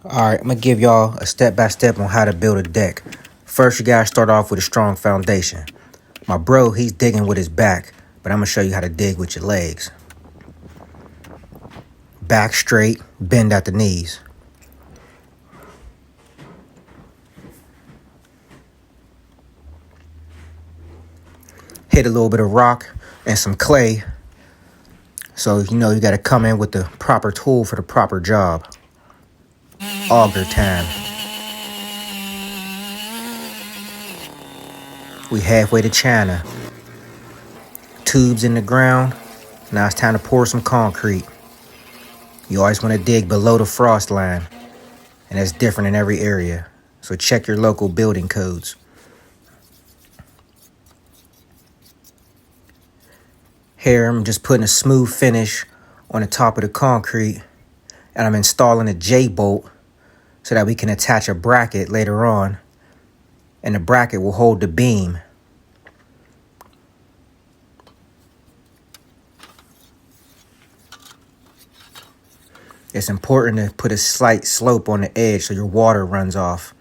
Alright, I'm going to give y'all a step-by-step on how to build a deck. First, you got to start off with a strong foundation. My bro, he's digging with his back, but I'm going to show you how to dig with your legs. Back straight, bend at the knees. Hit a little bit of rock and some clay. So, you got to come in with the proper tool for the proper job. Auger time. We halfway to China. Tubes in the ground. Now it's time to pour some concrete. You always want to dig below the frost line, and that's different in every area. So check your local building codes. Here I'm just putting a smooth finish on the top of the concrete, and I'm installing a J-bolt so that we can attach a bracket later on, and the bracket will hold the beam. It's important to put a slight slope on the edge so your water runs off.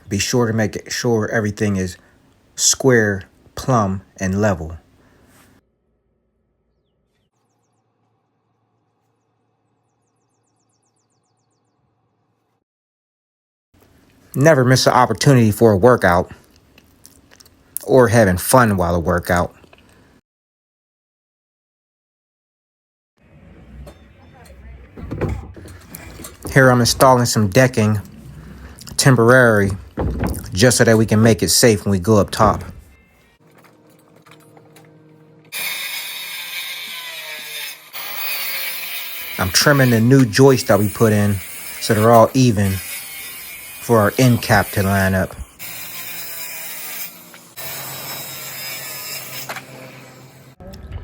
Be sure to make sure everything is square, plumb, and level. Never miss an opportunity for a workout or having fun while a workout. Here I'm installing some decking, temporary, just so that we can make it safe when we go up top. I'm trimming the new joists that we put in so they're all even for our end cap to line up.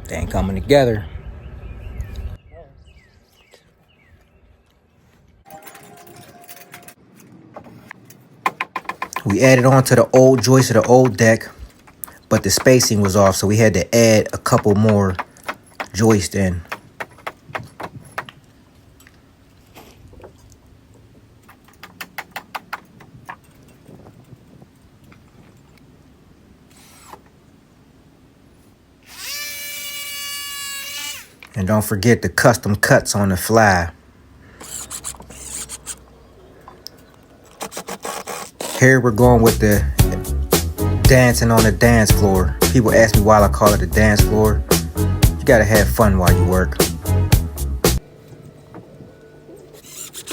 They ain't coming together. We added on to the old joist of the old deck, but the spacing was off, so we had to add a couple more joists in. And don't forget the custom cuts on the fly. Here we're going with the dancing on the dance floor. People ask me why I call it a dance floor. You gotta have fun while you work.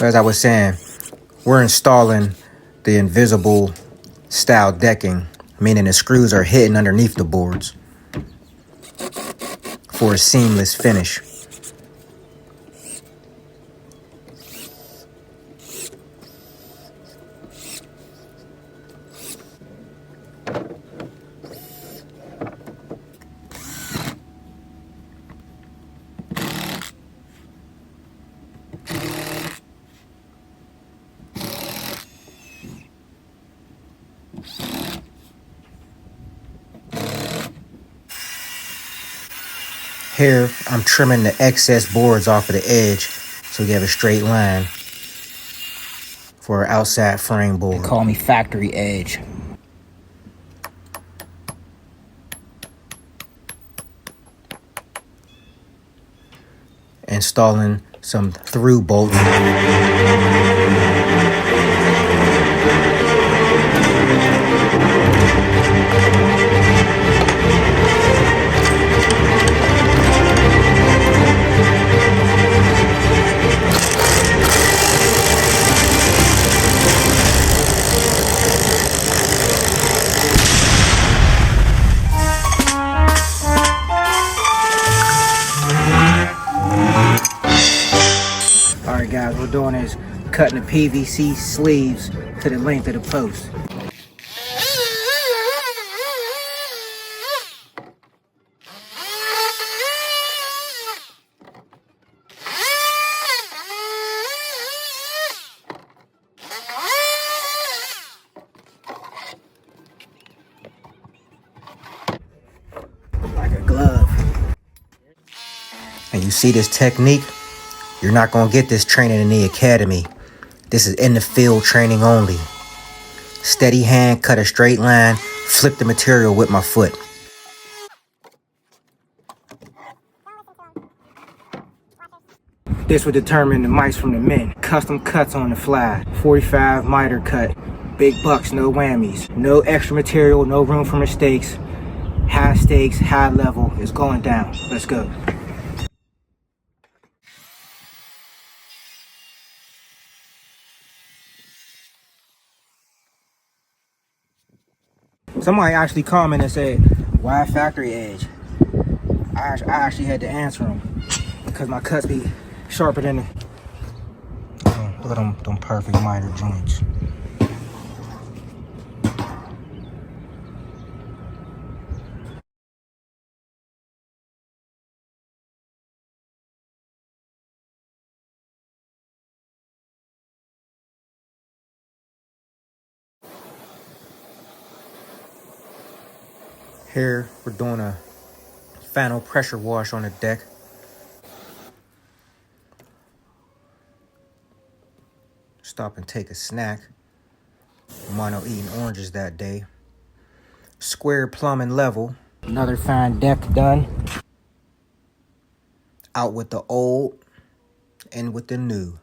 As I was saying, we're installing the invisible style decking, meaning the screws are hidden underneath the boards for a seamless finish. Here, I'm trimming the excess boards off of the edge so we have a straight line for our outside frame board. They call me Factory Edge. Installing some through bolts. Alright guys, what we're doing is cutting the PVC sleeves to the length of the post. Like a glove. And you see this technique? You're not gonna get this training in the academy. This is in the field training only. Steady hand, cut a straight line, flip the material with my foot. This would determine the mice from the men. Custom cuts on the fly. 45 miter cut. Big bucks, no whammies. No extra material, no room for mistakes. High stakes, high level. It's going down. Let's go. Somebody actually commented and said, why factory edge? I actually had to answer them because my cuts be sharper than the... Look at them perfect miter joints. Here, we're doing a final pressure wash on the deck. Stop and take a snack. Mono eating oranges that day. Square plumbing level. Another fine deck done. Out with the old and with the new.